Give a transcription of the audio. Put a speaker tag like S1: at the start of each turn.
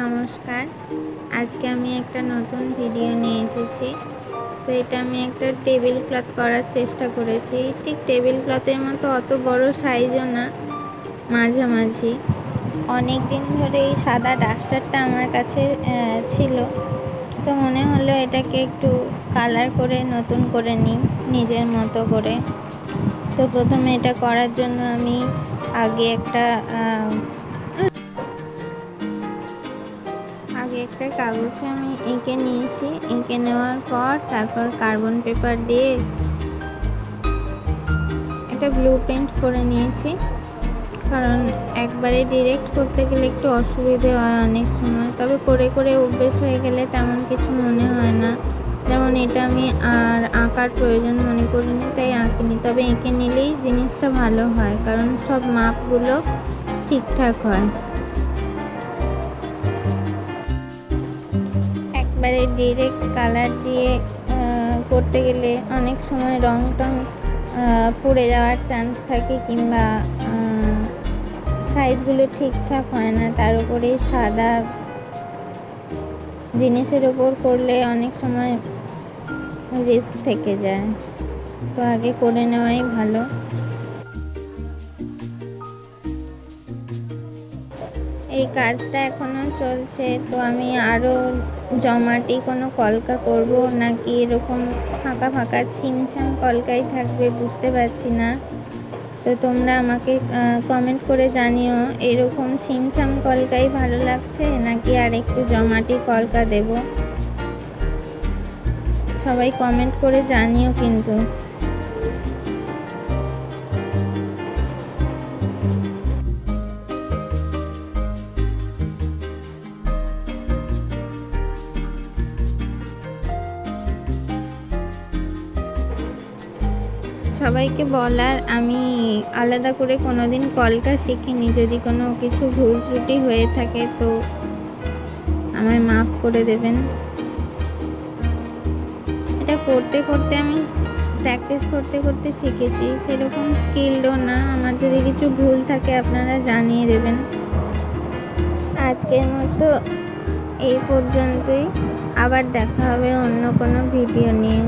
S1: নমস্কার। আজকে আমি একটা নতুন ভিডিও নিয়ে এসেছি। তো এটা আমি একটা টেবিল ক্লথ করার চেষ্টা করেছি। ঠিক টেবিল ক্লথের মতো অত বড় সাইজও না, মাঝামাঝি। অনেক দিন ধরে এই সাদা ডাস্টারটা আমার কাছে ছিল, তো মনে হলো এটাকে একটু কালার করে নতুন করে নিই নিজের মতো করে। তো প্রথমে এটা করার জন্য আমি আগে একটা কাগজে আমি এঁকে নিয়েছি। এঁকে নেওয়ার পর তারপর কার্বন পেপার দিয়ে একটা ব্লু প্রিন্ট করে নিয়েছি, কারণ একবারে ডিরেক্ট করতে গেলে একটু অসুবিধে হয় অনেক সময়। তবে করে করে অভ্যেস হয়ে গেলে তেমন কিছু মনে হয় না। যেমন এটা আমি আর আঁকার প্রয়োজন মনে করিনি, তাই আঁকিনি। তবে এঁকে নিলেই জিনিসটা ভালো হয়, কারণ সব মাপগুলো ঠিকঠাক হয়। একবারে ডিরেক্ট কালার দিয়ে করতে গেলে অনেক সময় রং টং পুড়ে যাওয়ার চান্স থাকে, কিংবা সাইজগুলো ঠিকঠাক হয় না। তার উপরে সাদা জিনিসের ওপর করলে অনেক সময় রিস্ক থেকে যায়, তো আগে করে নেওয়াই ভালো। এই কাজটা এখনও চলছে, তো আমি আরও জমাটি কোনো কলকা করব নাকি এরকম ফাঁকা ফাঁকা ছিমছাম কলকাই থাকবে বুঝতে পারছি না। তো তোমরা আমাকে কমেন্ট করে জানিও, এরকম ছিমছাম কলকাই ভালো লাগছে নাকি আর একটু জমাটি কলকা দেব। সবাই কমেন্ট করে জানিও কিন্তু। সবাইকে বলার, আমি আলাদা করে কোনোদিন কলকা শিখিনি। যদি কোনো কিছু ভুল ত্রুটি হয়ে থাকে তো আমায় মাফ করে দেবেন। এটা করতে করতে আমি প্র্যাকটিস করতে করতে শিখেছি, সেরকম স্কিলডও না। আমার যদি কিছু ভুল থাকে আপনারা জানিয়ে দেবেন। আজকের মতো এই পর্যন্তই, আবার দেখা হবে অন্য কোনো ভিডিও নিয়ে।